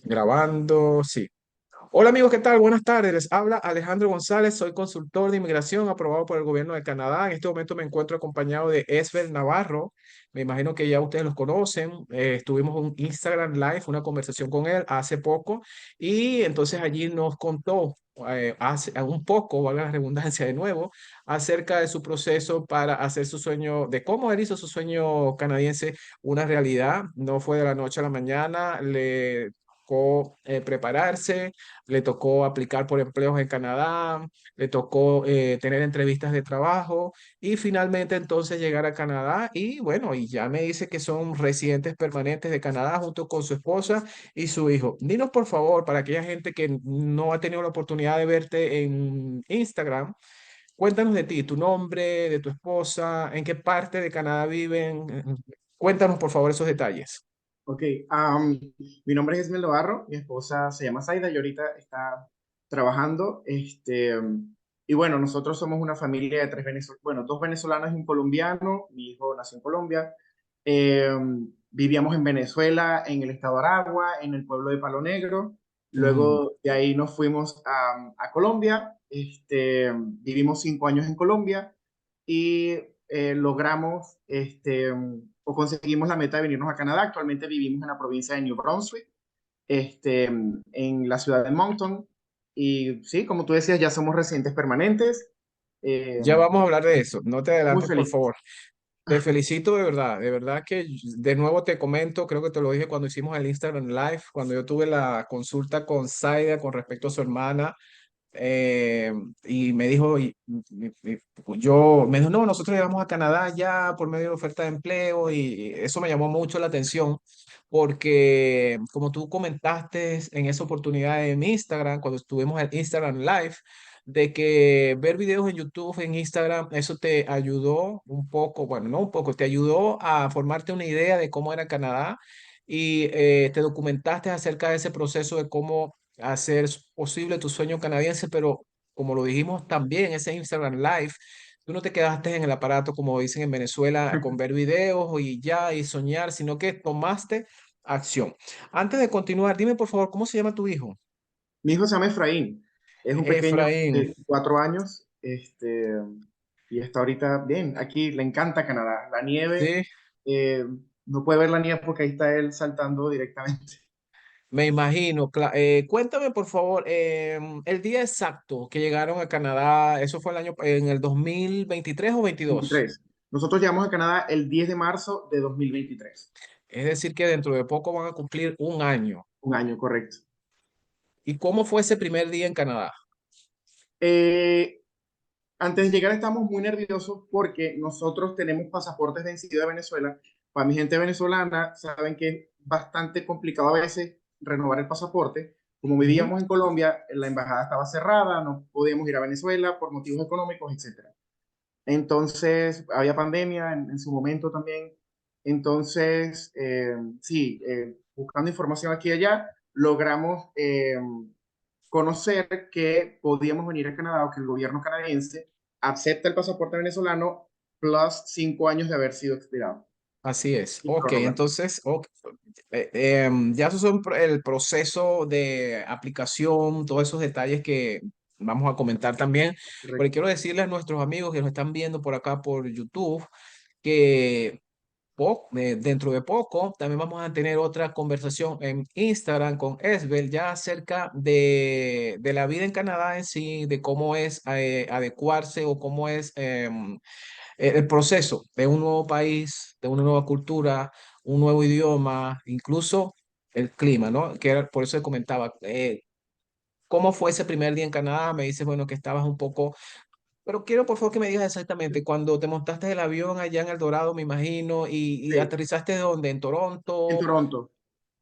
Grabando, sí. Hola amigos, ¿qué tal? Buenas tardes. Les habla Alejandro González, soy consultor de inmigración aprobado por el gobierno de Canadá. En este momento me encuentro acompañado de Esbel Navarro. Me imagino que ya ustedes los conocen. Estuvimos un Instagram Live, una conversación con él hace poco y entonces allí nos contó hace un poco, valga la redundancia de nuevo, acerca de su proceso para hacer su sueño, de cómo él hizo su sueño canadiense una realidad. No fue de la noche a la mañana, le tocó prepararse, le tocó aplicar por empleos en Canadá, le tocó tener entrevistas de trabajo y finalmente entonces llegar a Canadá y bueno, y ya me dice que son residentes permanentes de Canadá junto con su esposa y su hijo. Dinos por favor, para aquella gente que no ha tenido la oportunidad de verte en Instagram, cuéntanos de ti, tu nombre, de tu esposa, en qué parte de Canadá viven. Cuéntanos por favor esos detalles. Ok, am, mi nombre es Esmel Navarro, mi esposa se llama Zaida y ahorita está trabajando. Y bueno, nosotros somos una familia de tres venezolanos, bueno, dos venezolanos y un colombiano. Mi hijo nació en Colombia. Vivíamos en Venezuela, en el estado de Aragua, en el pueblo de Palo Negro. Mm. Luego de ahí nos fuimos a Colombia. Vivimos 5 años en Colombia y logramos o conseguimos la meta de venirnos a Canadá. Actualmente vivimos en la provincia de New Brunswick, en la ciudad de Moncton. Y sí, como tú decías, ya somos residentes permanentes. Eh, Ya vamos a hablar de eso. No te Muy adelantes, por felices. favor. Te felicito de verdad. De verdad que de nuevo te comento, creo que te lo dije cuando hicimos el Instagram Live, cuando yo tuve la consulta con Zaida con respecto a su hermana. eh, y me dijo, me dijo, no, nosotros llegamos a Canadá ya por medio de oferta de empleo y eso me llamó mucho la atención porque como tú comentaste en esa oportunidad en mi Instagram, cuando estuvimos en Instagram Live, de que ver videos en YouTube, en Instagram, eso te ayudó un poco, bueno, no un poco, te ayudó a formarte una idea de cómo era Canadá y te documentaste acerca de ese proceso de cómo hacer posible tu sueño canadiense, pero como lo dijimos también en ese Instagram Live, tú no te quedaste en el aparato, como dicen en Venezuela, con ver videos y ya y soñar, sino que tomaste acción. Antes de continuar, dime por favor, ¿cómo se llama tu hijo? Mi hijo se llama Efraín. Es un pequeño Efraín. de 4 años. Y está ahorita bien. Aquí le encanta Canadá. La nieve, Sí, eh, no puede ver la nieve porque ahí está él saltando directamente. me imagino. Cuéntame por favor, el día exacto que llegaron a Canadá, ¿eso fue el año, en el 2023 o 22? 23. Nosotros llegamos a Canadá el 10 de marzo de 2023. Es decir, que dentro de poco van a cumplir un año. Un año, correcto. ¿Y cómo fue ese primer día en Canadá? Eh, Antes de llegar estamos muy nerviosos porque nosotros tenemos pasaportes vencidos de Venezuela. Para mi gente venezolana, saben que es bastante complicado a veces renovar el pasaporte. Como Ujú. vivíamos en Colombia, la embajada estaba cerrada, no podíamos ir a Venezuela por motivos económicos, etcétera. Entonces, había pandemia en su momento también. Entonces, sí, buscando información aquí y allá, logramos conocer que podíamos venir a Canadá o que el gobierno canadiense acepta el pasaporte venezolano plus 5 años de haber sido expirado Así es. y Ok, prórroga. entonces, ok, ya esos son el proceso de aplicación, todos esos detalles que vamos a comentar también, porque Correcto. quiero decirles a nuestros amigos que nos están viendo por acá por YouTube que dentro de poco también vamos a tener otra conversación en Instagram con Esbel ya acerca de la vida en Canadá en sí, de cómo es adecuarse o cómo es el proceso de un nuevo país, de una nueva cultura, un nuevo idioma, incluso el clima, ¿no? Por eso comentaba, ¿cómo fue ese primer día en Canadá? Me dices, bueno, que estabas un poco, pero quiero por favor que me digas exactamente, cuando te montaste el avión allá en El Dorado, me imagino, y Sí, aterrizaste ¿dónde? En en Toronto, Toronto.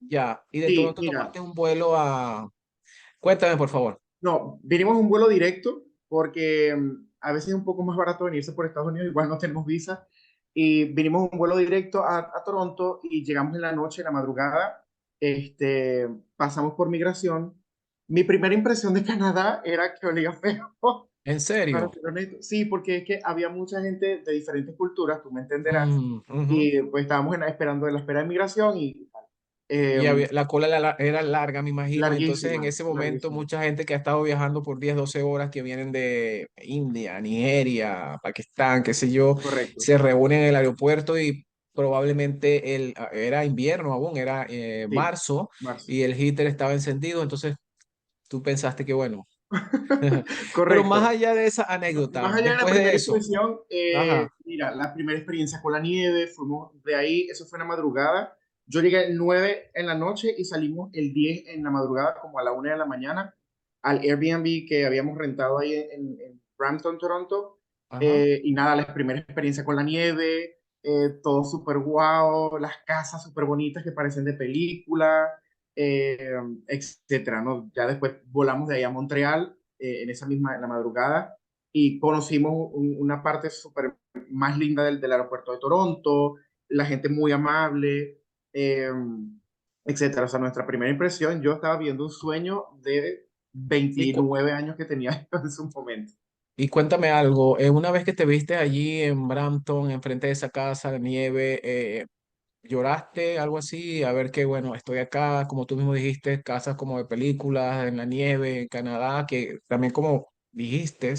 ya, y de Sí, Toronto mira, tomaste un vuelo a... Cuéntame, por favor. no, vinimos un vuelo directo porque a veces es un poco más barato venirse por Estados Unidos, igual no tenemos visa. Y vinimos un vuelo directo a Toronto y llegamos en la noche, en la madrugada. Pasamos por migración. Mi primera impresión de Canadá era que olía feo. ¿En Para serio? ser honesto. Sí, porque es que había mucha gente de diferentes culturas, tú me entenderás. Mm, ujú. Y pues estábamos esperando en la espera de migración y tal. Y la cola era larga, me imagino. Entonces, en Larguísima, ese momento, larguísima. mucha gente que ha estado viajando por 10 12 horas, que vienen de India, Nigeria, Pakistán, qué sé yo, Correcto. se reúnen en el aeropuerto y probablemente era invierno aún, era Sí, marzo, marzo. y el heater estaba encendido. Entonces, tú pensaste que bueno. Pero más Correcto. allá de esa anécdota, Más allá de la después de primera eso, impresión, ajá, mira, la primera experiencia con la nieve, fuimos de ahí, eso fue en la madrugada. Yo llegué el 9 en la noche y salimos el 10 en la madrugada, como a la 1 de la mañana, al Airbnb que habíamos rentado ahí en Brampton, Toronto. ajá. Y nada, la primera experiencia con la nieve, todo súper guau, las casas súper bonitas que parecen de película, eh, etcétera, ¿no? Ya después volamos de ahí a Montreal en esa misma, en la madrugada y conocimos una parte súper más linda del aeropuerto de Toronto, la gente muy amable, eh, etcétera. O sea, nuestra primera impresión, yo estaba viendo un sueño de Y, 29 años que tenía en su momento. y cuéntame algo, una vez que te viste allí en Brampton, enfrente de esa casa de nieve, ¿lloraste, algo así? A ver que, bueno, estoy acá, como tú mismo dijiste, casas como de películas, en la nieve, en Canadá, que también como dijiste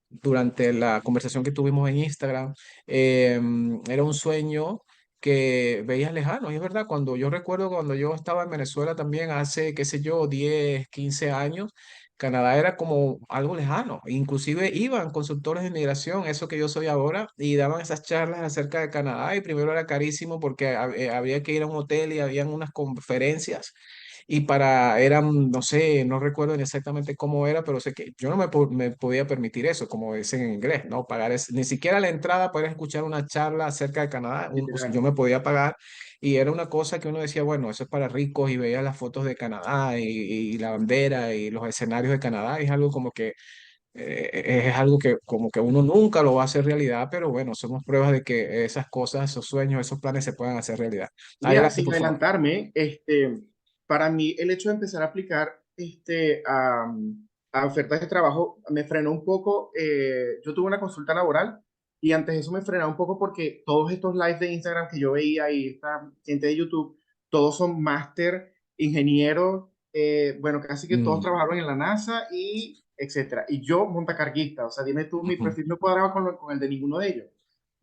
durante la conversación que tuvimos en Instagram, era un sueño que veías lejano. Y es verdad, cuando yo recuerdo cuando yo estaba en Venezuela también hace, qué sé yo, 10 15 años, Canadá era como algo lejano. Inclusive iban consultores de inmigración, eso que yo soy ahora, y daban esas charlas acerca de Canadá y primero era carísimo porque había que ir a un hotel y habían unas conferencias y eran, no sé, no recuerdo exactamente cómo era, pero sé que yo no me podía permitir eso, como dicen en inglés, ¿no? Pagar ni siquiera la entrada para escuchar una charla acerca de Canadá, yo Literal. me podía pagar y era una cosa que uno decía, bueno, eso es para ricos y veía las fotos de Canadá y la bandera y los escenarios de Canadá y es algo como que es algo que como que uno nunca lo va a hacer realidad, pero bueno, somos pruebas de que esas cosas, esos sueños, esos planes se pueden hacer realidad. Mira, Adelante, sin por favor. adelantarme, para mí el hecho de empezar a aplicar a ofertas de trabajo me frenó un poco. Yo tuve una consulta laboral y antes de eso me frenaba un poco porque todos estos lives de Instagram que yo veía y esta gente de YouTube, todos son máster, ingenieros, bueno, casi que todos Mm, trabajaron en la NASA y etcétera. Y yo montacarguista, o sea, dime tú, mi ujú. perfil no cuadraba con el de ninguno de ellos.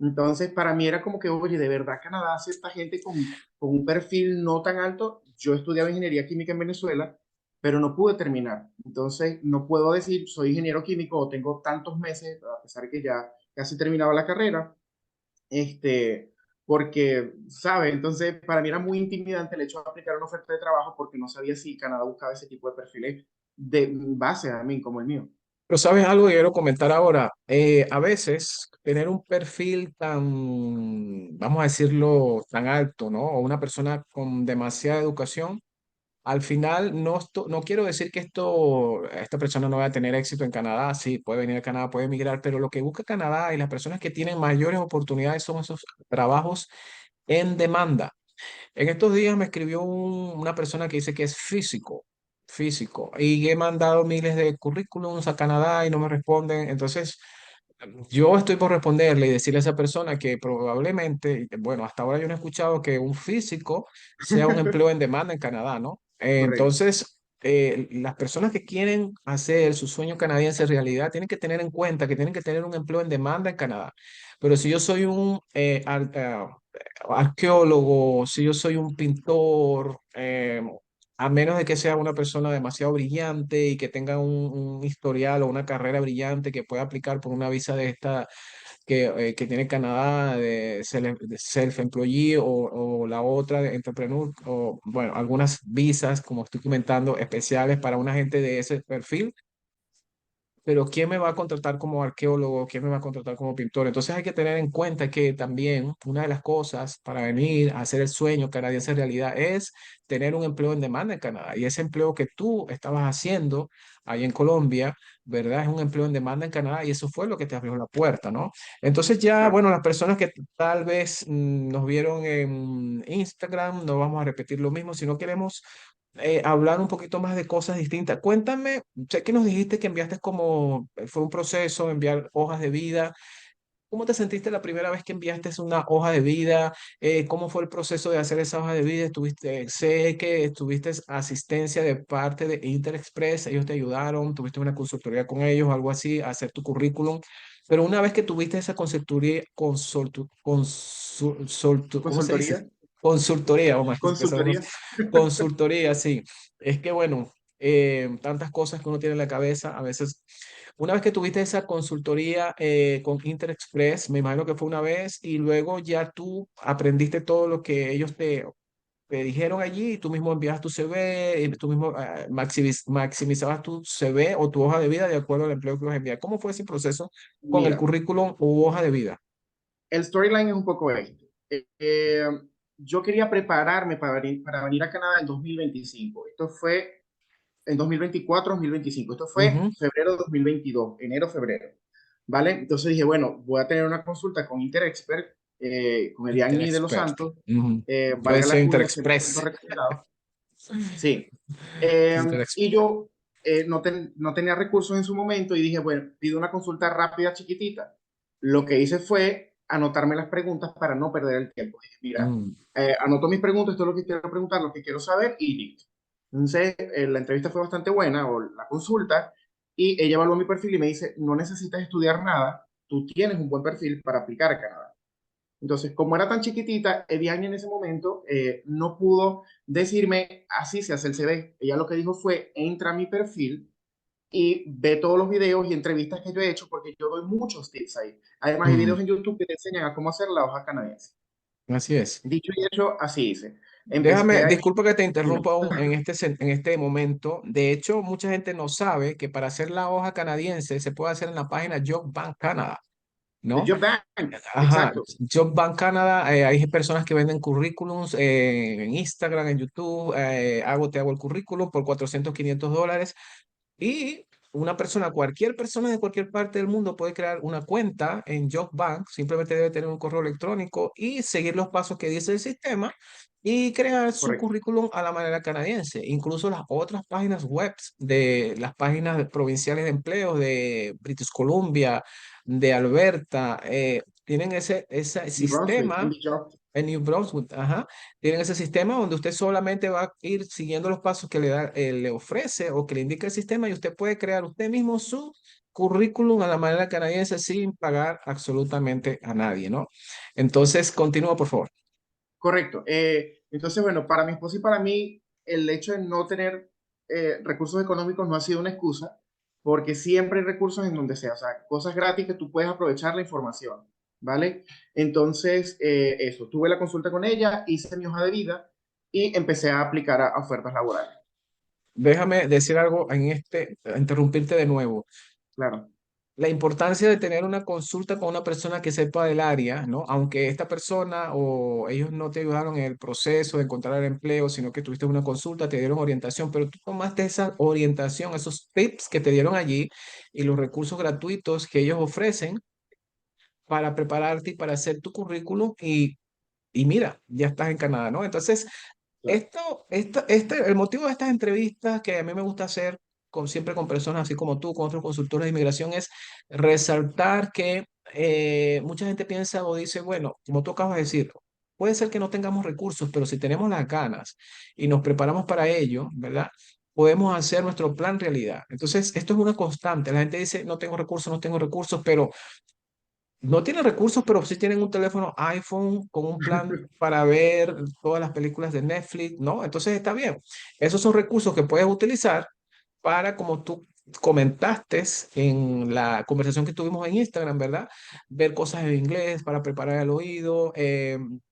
Entonces, para mí era como que, oye, de verdad Canadá acepta gente con un perfil no tan alto. Yo estudiaba ingeniería química en Venezuela, pero no pude terminar. Entonces, no puedo decir soy ingeniero químico o tengo tantos meses, a pesar de que ya casi terminaba la carrera, porque, ¿sabe? Entonces, para mí era muy intimidante el hecho de aplicar una oferta de trabajo porque no sabía si Canadá buscaba ese tipo de perfiles de base a mí, como el mío. Pero sabes algo que quiero comentar ahora. A veces tener un perfil tan, vamos a decirlo, tan alto, ¿no? O una persona con demasiada educación, al final no quiero decir que esta persona no va a tener éxito en Canadá. Sí, puede venir a Canadá, puede emigrar, pero lo que busca Canadá y las personas que tienen mayores oportunidades son esos trabajos en demanda. En estos días me escribió una persona que dice que es físico, y he mandado miles de currículums a Canadá y no me responden. Entonces, yo estoy por responderle y decirle a esa persona que probablemente, bueno, hasta ahora yo no he escuchado que un físico sea un empleo en demanda en Canadá, ¿no? Correcto. Entonces, las personas que quieren hacer su sueño canadiense realidad tienen que tener en cuenta que tienen que tener un empleo en demanda en Canadá. Pero si yo soy un arqueólogo, si yo soy un pintor, a menos de que sea una persona demasiado brillante y que tenga un historial o una carrera brillante que pueda aplicar por una visa de esta que tiene Canadá de self-employee o la otra de entrepreneur, o bueno, algunas visas, como estoy comentando, especiales para una gente de ese perfil. Pero ¿quién me va a contratar como arqueólogo? ¿Quién me va a contratar como pintor? Entonces hay que tener en cuenta que también una de las cosas para venir a hacer el sueño canadiense realidad es tener un empleo en demanda en Canadá. Y ese empleo que tú estabas haciendo ahí en Colombia, ¿verdad? Es un empleo en demanda en Canadá y eso fue lo que te abrió la puerta, ¿no? Entonces ya, Claro. bueno, las personas que tal vez nos vieron en Instagram, no vamos a repetir lo mismo, si no queremos hablar un poquito más de cosas distintas. Cuéntame, sé que nos dijiste que enviaste como, fue un proceso, enviar hojas de vida. ¿Cómo te sentiste la primera vez que enviaste una hoja de vida? ¿Cómo fue el proceso de hacer esa hoja de vida? Sé que tuviste asistencia de parte de Interexpress, ellos te ayudaron, tuviste una consultoría con ellos, algo así, a hacer tu currículum. Pero una vez que tuviste esa consultoría, ¿cómo se dice? Consultoría, Consultoría, vamos a empezar. consultoría. Consultoría, sí. Es que bueno, tantas cosas que uno tiene en la cabeza, a veces una vez que tuviste esa consultoría con Interexpress, me imagino que fue una vez, y luego ya tú aprendiste todo lo que ellos te dijeron allí, y tú mismo enviabas tu CV, y tú mismo maximizabas tu CV o tu hoja de vida de acuerdo al empleo que ibas a enviar. ¿Cómo fue ese proceso con el Mira, currículum u hoja de vida? el storyline es un poco este. Yo quería prepararme para venir a Canadá en 2025. Esto fue en 2024-2025. Esto fue Ujú. febrero de 2022, enero-febrero. ¿Vale? Entonces dije, bueno, voy a tener una consulta con Interexpert, con Eliani de los Interexpert. Santos, Ujú. Yo valga decía la cuña, 100% Interexpress. recomendado. Sí. Y Interexpress. yo no tenía recursos en su momento y dije, bueno, pido una consulta rápida, chiquitita. Lo que hice fue anotarme las preguntas para no perder el tiempo. Dije, mira, Mm. anoto mis preguntas, esto es lo que quiero preguntar, lo que quiero saber y listo. Entonces, la entrevista fue bastante buena, o la consulta, y ella evaluó mi perfil y me dice, no necesitas estudiar nada, tú tienes un buen perfil para aplicar a Canadá. Entonces, como era tan chiquitita, Evian en ese momento no pudo decirme así se hace el CV. Ella lo que dijo fue, entra a mi perfil y ve todos los videos y entrevistas que yo he hecho porque yo doy muchos tips ahí. Además, hay videos Mm. en YouTube que te enseñan a cómo hacer la hoja canadiense. Así es. Dicho y hecho, así hice. Empecé Déjame, ahí. disculpa que te Dime. interrumpa en este momento. De hecho, mucha gente no sabe que para hacer la hoja canadiense se puede hacer en la página Job Bank Canada, El ¿no? Job Bank, Ajá, exacto, Job Bank Canada, hay personas que venden currículums en Instagram, en YouTube, te hago el currículum por 400 $500. Y una persona, cualquier persona de cualquier parte del mundo puede crear una cuenta en JobBank, simplemente debe tener un correo electrónico y seguir los pasos que dice el sistema y crear su correcto. currículum a la manera canadiense. Incluso las otras páginas web de las páginas provinciales de empleo de British Columbia, de Alberta, tienen ese New Brunswick, sistema. Indeed. En New Brunswick, ajá, tienen ese sistema donde usted solamente va a ir siguiendo los pasos que le ofrece o que le indica el sistema y usted puede crear usted mismo su currículum a la manera canadiense sin pagar absolutamente a nadie, ¿no? Entonces, continúa, por favor. Correcto. Entonces, bueno, para mi esposa y para mí, el hecho de no tener recursos económicos no ha sido una excusa, porque siempre hay recursos en donde sea, o sea, cosas gratis que tú puedes aprovechar la información, ¿vale? Entonces, eso, tuve la consulta con ella, hice mi hoja de vida y empecé a aplicar a ofertas laborales. Déjame decir algo interrumpirte de nuevo. Claro, La importancia de tener una consulta con una persona que sepa del área, ¿no? Aunque esta persona o ellos no te ayudaron en el proceso de encontrar el empleo, sino que tuviste una consulta, te dieron orientación, pero tú tomaste esa orientación, esos tips que te dieron allí y los recursos gratuitos que ellos ofrecen para prepararte y para hacer tu currículum y mira, ya estás en Canadá, ¿no? Entonces, claro. el motivo de estas entrevistas que a mí me gusta hacer siempre con personas así como tú, con otros consultores de inmigración, es resaltar que mucha gente piensa o dice, bueno, como tú acabas de decir, puede ser que no tengamos recursos, pero si tenemos las ganas y nos preparamos para ello, ¿verdad? Podemos hacer nuestro plan realidad. Entonces, esto es una constante. La gente dice, no tengo recursos, no tengo recursos, pero no tienen recursos, pero sí tienen un teléfono iPhone con un plan para ver todas las películas de Netflix, ¿no? Entonces está bien. Esos son recursos que puedes utilizar para, como tú comentaste en la conversación que tuvimos en Instagram, ¿verdad? Ver cosas en inglés para preparar el oído,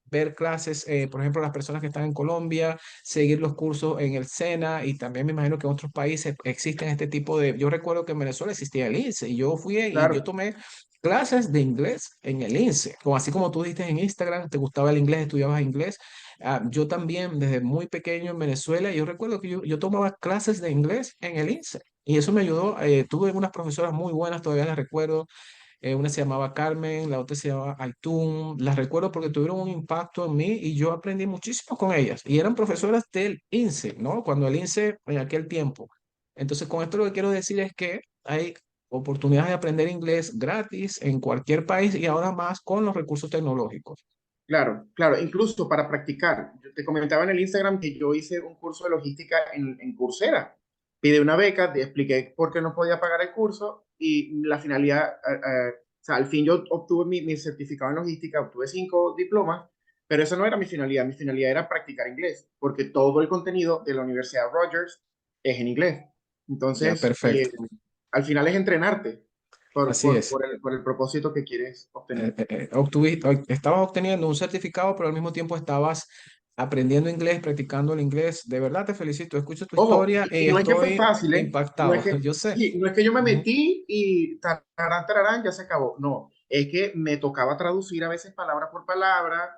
ver clases, por ejemplo, las personas que están en Colombia, seguir los cursos en el SENA y también me imagino que en otros países existen este tipo de... Yo recuerdo que en Venezuela existía el INSE y yo fui y yo Claro, tomé clases de inglés en el INSE, como así como tú dijiste en Instagram, te gustaba el inglés, estudiabas inglés. Yo también, desde muy pequeño en Venezuela, yo recuerdo que yo tomaba clases de inglés en el INSE y eso me ayudó. Tuve unas profesoras muy buenas, todavía las recuerdo. Una se llamaba Carmen, la otra se llamaba Aitún. Las recuerdo porque tuvieron un impacto en mí y yo aprendí muchísimo con ellas. Y eran profesoras del INSE, ¿no? Cuando el INSE, en aquel tiempo. Entonces, con esto lo que quiero decir es que hay oportunidades de aprender inglés gratis en cualquier país y ahora más con los recursos tecnológicos. Claro, claro, incluso para practicar. Yo te comentaba en el Instagram que yo hice un curso de logística en Coursera. Pide una beca, te expliqué por qué no podía pagar el curso y la finalidad, o sea, al fin yo obtuve mi certificado en logística, obtuve 5 diplomas, pero esa no era mi finalidad. Mi finalidad era practicar inglés, porque todo el contenido de la Universidad Rogers es en inglés. Ya, Entonces, perfecto. al final es entrenarte Así es. por el propósito que quieres obtener. Estabas obteniendo un certificado, pero al mismo tiempo estabas aprendiendo inglés, practicando el inglés. De verdad te felicito. Escucho tu Ojo, historia y y no es que fue estoy fácil, ¿eh? No es impactado. que, Yo sé. sí, no es que yo me Ujú, metí y tararán, tararán, ya se acabó. No, es que me tocaba traducir a veces palabra por palabra.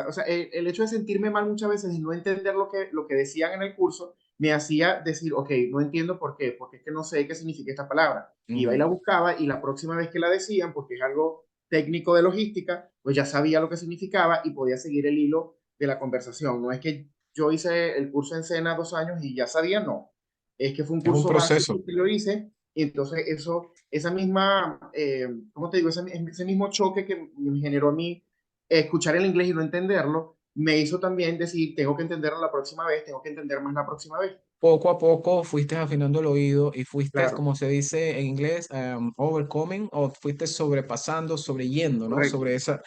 O sea, el hecho de sentirme mal muchas veces y no entender lo que decían en el curso me hacía decir, ok, no entiendo por qué, porque es que no sé qué significa esta palabra. Iba y la ujú. buscaba y la próxima vez que la decían, porque es algo técnico de logística, pues ya sabía lo que significaba y podía seguir el hilo de la conversación. No es que yo hice el curso en Sena 2 años y ya sabía, no. Es que fue un Es un curso proceso. básico que lo hice y entonces esa misma, ¿cómo te digo? Ese mismo choque que me generó a mí escuchar el inglés y no entenderlo, me hizo también decir, tengo que entenderlo la próxima vez, tengo que entender más la próxima vez. Poco a poco fuiste afinando el oído y fuiste, Claro, como se dice en inglés, overcoming o fuiste sobrepasando, sobreyendo, ¿no? correcto. Sobre esa,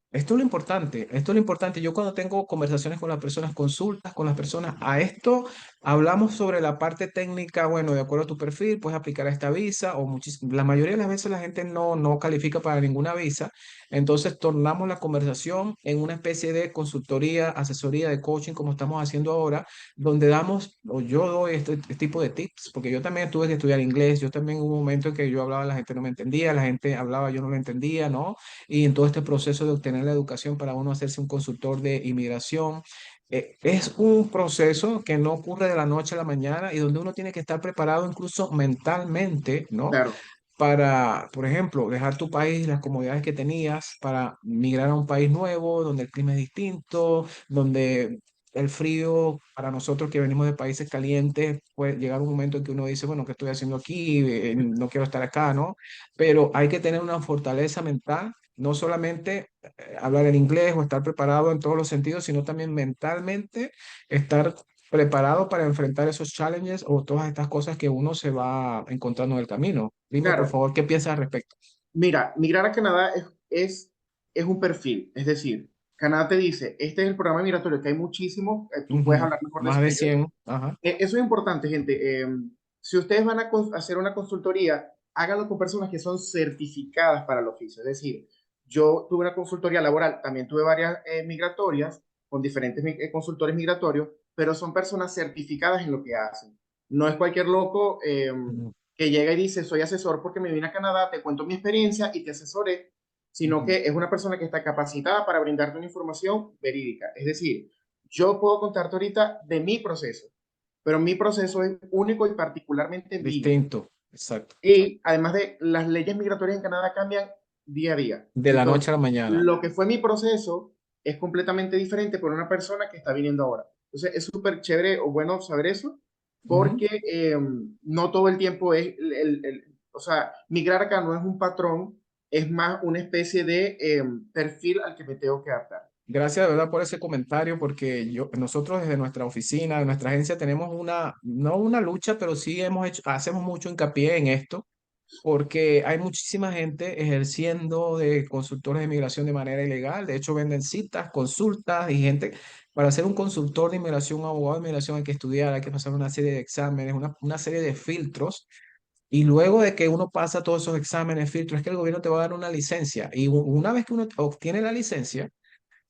esto es lo importante, esto es lo importante. Yo cuando tengo conversaciones con las personas, consultas con las personas, a esto hablamos sobre la parte técnica, bueno, de acuerdo a tu perfil, puedes aplicar a esta visa o la mayoría de las veces la gente no califica para ninguna visa, entonces tornamos la conversación en una especie de consultoría, asesoría de coaching como estamos haciendo ahora, donde damos, o yo doy este tipo de tips, porque yo también tuve que estudiar inglés, yo también hubo un momento en que yo hablaba, la gente no me entendía, la gente hablaba, yo no lo entendía, ¿no? Y en todo este proceso de obtener la educación para uno hacerse un consultor de inmigración, es un proceso que no ocurre de la noche a la mañana y donde uno tiene que estar preparado incluso mentalmente, ¿no? Claro, Para, por ejemplo, dejar tu país, las comodidades que tenías, para migrar a un país nuevo, donde el clima es distinto, donde el frío, para nosotros que venimos de países calientes, puede llegar un momento en que uno dice, bueno, ¿qué estoy haciendo aquí? No quiero estar acá, ¿no? Pero hay que tener una fortaleza mental, no solamente hablar en inglés o estar preparado en todos los sentidos, sino también mentalmente estar preparado para enfrentar esos challenges o todas estas cosas que uno se va encontrando en el camino. Dime, por claro. favor, ¿qué piensas al respecto? Mira, migrar a Canadá es un perfil, es decir, Canadá te dice, este es el programa migratorio, que hay muchísimos, tú puedes Ujú. hablar mejor de Más eso de que yo. 100, ajá. Eso es importante, gente. Si ustedes van a hacer una consultoría, háganlo con personas que son certificadas para el oficio. Es decir, yo tuve una consultoría laboral, también tuve varias migratorias con diferentes consultores migratorios, pero son personas certificadas en lo que hacen. No es cualquier loco Ujú, que llega y dice, soy asesor porque me vine a Canadá, te cuento mi experiencia y te asesoré, sino ujú. que es una persona que está capacitada para brindarte una información verídica. Es decir, yo puedo contarte ahorita de mi proceso, pero mi proceso es único y particularmente mío. Distinto, exacto. Y además de las leyes migratorias en Canadá cambian día a día. De la noche a Entonces, la mañana. lo que fue mi proceso es completamente diferente por una persona que está viniendo ahora. Entonces, es súper chévere o bueno saber eso, Ujú. porque no todo el tiempo es, o sea, migrar acá no es un patrón, es más una especie de perfil al que me tengo que adaptar. Gracias de verdad por ese comentario, porque nosotros desde nuestra oficina, de nuestra agencia, tenemos una, no una lucha, pero sí hacemos mucho hincapié en esto, porque hay muchísima gente ejerciendo de consultores de inmigración de manera ilegal. De hecho, venden citas, consultas y gente. Para ser un consultor de inmigración, un abogado de inmigración, hay que estudiar, hay que pasar una serie de exámenes, una serie de filtros. Y luego de que uno pasa todos esos exámenes, filtros, es que el gobierno te va a dar una licencia. Y una vez que uno obtiene la licencia,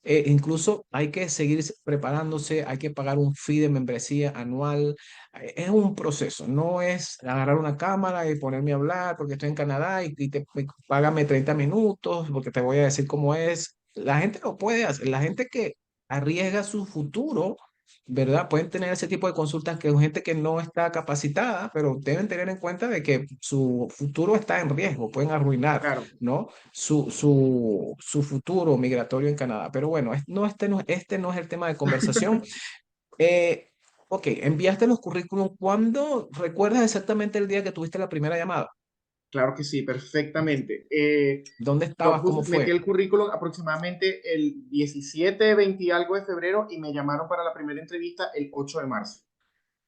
incluso hay que seguir preparándose, hay que pagar un fee de membresía anual. Es un proceso, no es agarrar una cámara y ponerme a hablar porque estoy en Canadá págame 30 minutos porque te voy a decir cómo es. La gente lo puede hacer, la gente que arriesga su futuro, ¿verdad? Pueden tener ese tipo de consultas que es gente que no está capacitada, pero deben tener en cuenta de que su futuro está en riesgo, pueden arruinar, Claro. ¿no? Su futuro migratorio en Canadá. Pero bueno, este no es el tema de conversación. Eh, Ok, enviaste los currículum. ¿Cuándo recuerdas exactamente el día que tuviste la primera llamada? Claro que sí, perfectamente. ¿Dónde estabas? ¿Cómo Metí fue? el currículum aproximadamente el 17, 20 y algo de febrero y me llamaron para la primera entrevista el 8 de marzo.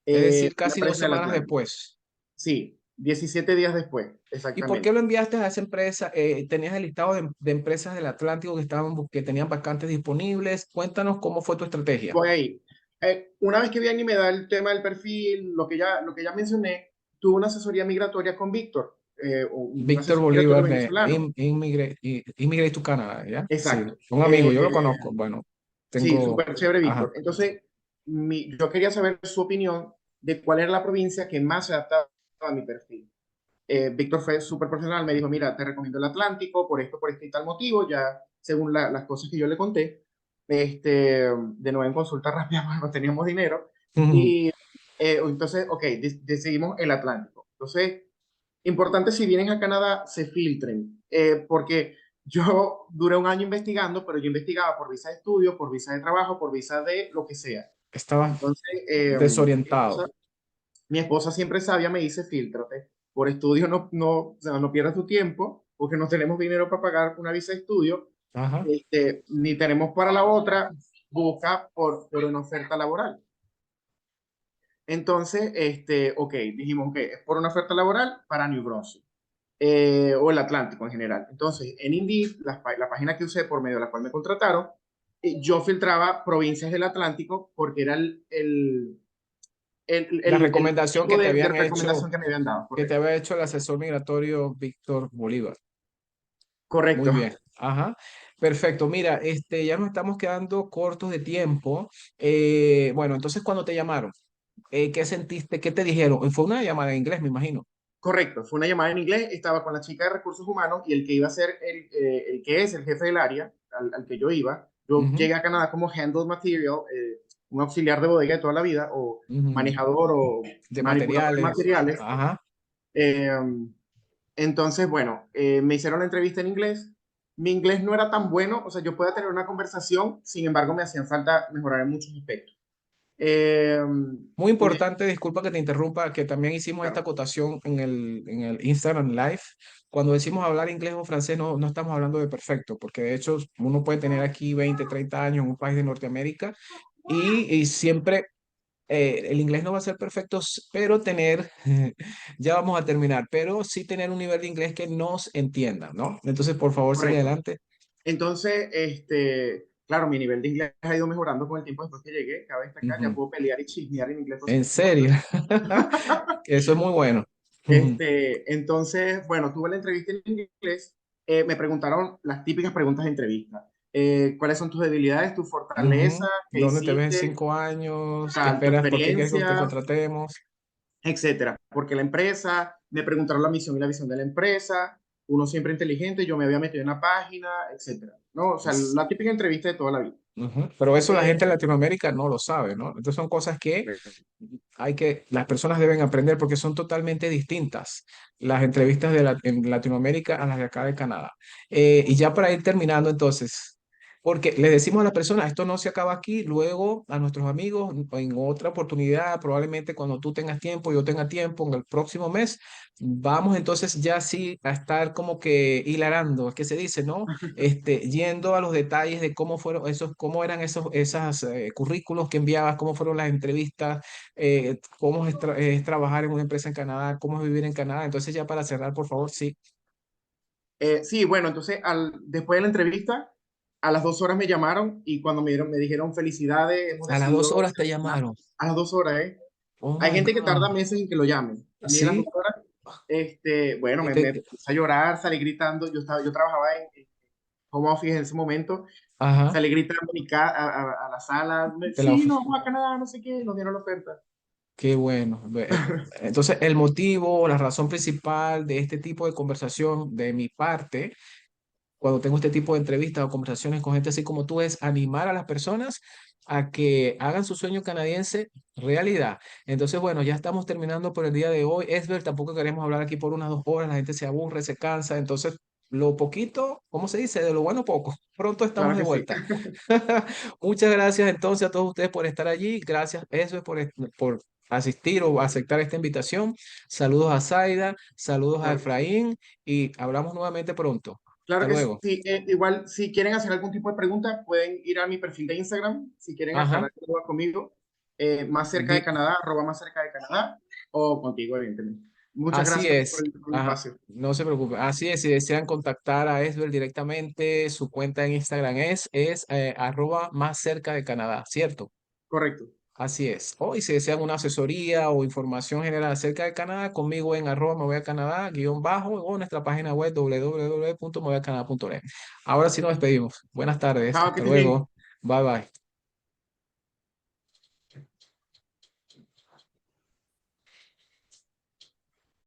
Es decir, La casi dos empresa del semanas Atlántico. después. Sí, 17 días después, ¿Y por qué lo exactamente. enviaste a esa empresa? ¿Tenías el listado de empresas del Atlántico que que tenían vacantes disponibles? Cuéntanos cómo fue tu estrategia. Voy ahí. Una vez que Vianney me da el tema del perfil, lo que ya mencioné, tuve una asesoría migratoria con Víctor, un Víctor asesor migratorio Bolívar de venezolano. Immigrate to Canada, ¿ya? Sí, Exacto. un amigo, yo lo conozco. Bueno, Sí, tengo, súper chévere, ajá, Víctor. Entonces, yo quería saber su opinión de cuál era la provincia que más se adaptaba a mi perfil. Víctor fue súper profesional, me dijo, mira, te recomiendo el Atlántico por este y tal motivo, ya según las cosas que yo le conté, de nuevo en consulta rápida, porque no teníamos dinero, y entonces, ok, decidimos el Atlántico. Entonces, importante si vienen a Canadá, se filtren, porque yo duré un año investigando, pero yo investigaba por visa de estudio, por visa de trabajo, por visa de lo que sea. estabas Entonces, desorientado. mi esposa siempre sabia me dice, filtrate. Por estudio o sea, no pierdas tu tiempo, porque no tenemos dinero para pagar una visa de estudio, Ajá. ni tenemos para la otra, busca por una oferta laboral. Entonces, ok, dijimos que es por una oferta laboral para New Brunswick, o el Atlántico en general. Entonces, en Indeed, la página que usé por medio de la cual me contrataron, yo filtraba provincias del Atlántico porque era La recomendación tipo que te de habían hecho, recomendación que me habían dado, que te correcto. había hecho el asesor migratorio Víctor Bolívar. Muy Correcto, bien. Ajá. Perfecto. Mira, ya nos estamos quedando cortos de tiempo. Bueno, entonces cuando te llamaron, ¿qué sentiste? ¿Qué te dijeron? Fue una llamada en inglés, me imagino. correcto. Fue una llamada en inglés, estaba con la chica de recursos humanos y el que iba a ser el que es el jefe del área al que yo iba. Yo Ujú, llegué a Canadá como handle material, un auxiliar de bodega de toda la vida, o ujú. manejador o De manipulador de materiales. materiales. Ajá. Eh, entonces, bueno, me hicieron la entrevista en inglés. Mi inglés no era tan bueno, o sea, yo podía tener una conversación, sin embargo, me hacían falta mejorar en muchos aspectos. Eh, Muy un importante, disculpa que te interrumpa, que también hicimos esta ejemplo, acotación en el Instagram Live. Cuando decimos hablar inglés o francés, no estamos hablando de perfecto, porque de hecho uno puede tener aquí 20 30 años en un país de Norteamérica y siempre el inglés no va a ser perfecto, pero tener, ya vamos a terminar, pero sí tener un nivel de inglés que nos entienda, ¿no? Entonces, por favor, sigue correcto. adelante. Entonces, claro, mi nivel de inglés ha ido mejorando con el tiempo después que llegué. Cabe destacar, ya Ujú. puedo pelear y chismear en inglés, En cosas que se me serio, olvidan. eso es muy bueno. Ujú. Entonces, bueno, tuve la entrevista en inglés. Me preguntaron las típicas preguntas de entrevista. ¿Cuáles son tus debilidades, tus fortalezas? Ujú. ¿Qué ¿Dónde te ves en hiciste? 5 años? ¿Qué Tu esperas? ¿Por qué quieres que te experiencia, contratemos? etcétera? Porque la empresa, me preguntaron la misión y la visión de la empresa. Uno siempre inteligente, yo me había metido en la página, etcétera. ¿No? O sea, Es- la típica entrevista de toda la vida. Ujú. Pero eso la gente en Eh, Latinoamérica no lo sabe, ¿no? Entonces son cosas que las personas deben aprender porque son totalmente distintas las entrevistas en Latinoamérica a las de acá de Canadá. Y ya para ir terminando entonces, porque les decimos a las personas, esto no se acaba aquí, luego a nuestros amigos en otra oportunidad, probablemente cuando tú tengas tiempo, yo tenga tiempo, en el próximo mes, vamos entonces ya sí a estar como que hilarando, es que se dice, ¿no? Yendo a los detalles de cómo fueron esos, cómo eran esas currículos que enviabas, cómo fueron las entrevistas, cómo es trabajar en una empresa en Canadá, cómo es vivir en Canadá. Entonces, ya para cerrar, por favor, sí. sí, bueno, entonces después de la entrevista, a las 2 horas me llamaron y cuando me dijeron felicidades, hemos A las decidido 2 horas te seleccionar llamaron. a las 2 horas, ¿eh? Oh Hay my gente que tarda God. meses en que lo llamen. A mí en las Sí. 2 horas, bueno, Y me puse a llorar, salí gritando. Yo trabajaba en home office en ese momento, ajá, salí gritando a la sala, de la sí, nos vamos a Canadá, no sé qué, nos dieron la oferta. qué bueno. Entonces, el motivo, la razón principal de este tipo de conversación de mi parte cuando tengo este tipo de entrevistas o conversaciones con gente así como tú, es animar a las personas a que hagan su sueño canadiense realidad. Entonces, bueno, ya estamos terminando por el día de hoy. Esber, tampoco queremos hablar aquí por unas 2 horas, la gente se aburre, se cansa. Entonces, lo poquito, ¿cómo se dice? De lo bueno poco. Pronto estamos Claro de que sí. vuelta. Muchas gracias entonces a todos ustedes por estar allí. Gracias, eso es por asistir o aceptar esta invitación. Saludos a Zaida, saludos a Claro que sí. Efraín y hablamos nuevamente pronto. Claro Hasta que sí. luego. Igual, si quieren hacer algún tipo de pregunta, pueden ir a mi perfil de Instagram, si quieren Ajá. aclarar dudas conmigo, más cerca de Di- Canadá, arroba más cerca de Canadá, o contigo, evidentemente. Muchas Así gracias es. por el Ajá. espacio. No se preocupe. Así es. Si desean contactar a Esbel directamente, su cuenta en Instagram es arroba más cerca de Canadá, ¿cierto? Correcto. Así es. O y si desean una asesoría o información general acerca de Canadá, conmigo en arroba me voy a Canadá, guión bajo, o nuestra página web www.mevoyacanadá.net. Ahora sí nos despedimos. Buenas tardes. Chao, que Hasta estés bien. luego. Bye bye.